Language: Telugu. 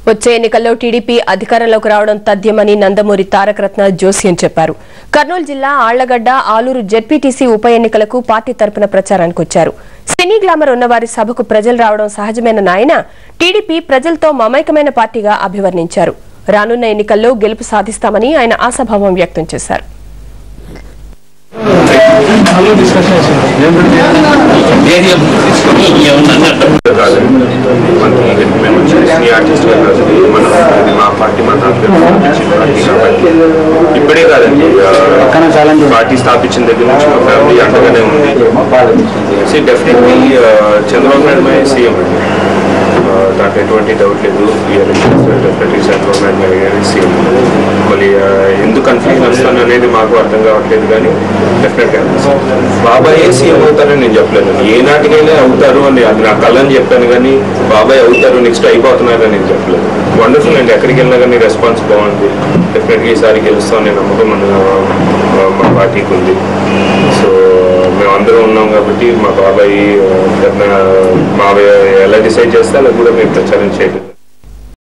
వచ్చే ఎన్నికల్లో టీడీపీ అధికారంలోకి రావడం తథ్యమని నందమూరి తారకరత్న జోస్యం చెప్పారు. కర్నూలు జిల్లా ఆళ్లగడ్డ ఆలూరు జెడ్పీటీసీ ఉప ఎన్నికలకు పార్టీ తరపున ప్రచారానికి వచ్చారు. సినీ గ్లామర్ ఉన్నవారి సభకు ప్రజలు రావడం సహజమైన ఆయన టీడీపీ ప్రజలతో మమైకమైన పార్టీగా అభివర్ణించారు. రానున్న ఎన్నికల్లో గెలుపు సాధిస్తామని ఆయన ఆశాభావం వ్యక్తం చేశారు. ఇప్పుడే కాదండి, పార్టీ స్థాపించిన దగ్గర నుంచి మా ఫ్యామిలీ అండగానే ఉంది. డెఫినెట్లీ చంద్రబాబు నాయుడు సీఎం అండి, దాంట్లో ఎటువంటి డౌట్ లేదు. డెఫినెట్లీ చంద్రబాబు నాయుడు గారి సీఎం. మళ్ళీ ఎందుకు కన్ఫ్యూజన్ వస్తాను అనేది మాకు అర్థం కావట్లేదు, కానీ డెఫినెట్గా బాబాయ్ సీఎం అవుతారని నేను చెప్పలేదు. ఏ నాటికైనా అవుతారు అని అది నా కళ్ళని చెప్పాను, కానీ బాబాయ్ అవుతారు నెక్స్ట్ అయిపోతున్నారని నేను చెప్పలేదు. వండర్ఫుల్ అండి, ఎక్కడికి వెళ్ళినా కానీ రెస్పాన్స్ బాగుంది. డెఫినెట్గా ఈసారి గెలుస్తామనే నమ్మకం మా పార్టీకి ఉంది. సో మేమందరం ఉన్నాం కాబట్టి మా బాబాయ్ ఎలా డిసైడ్ చేస్తే అలా కూడా మేము ప్రచారం చేయలేదు.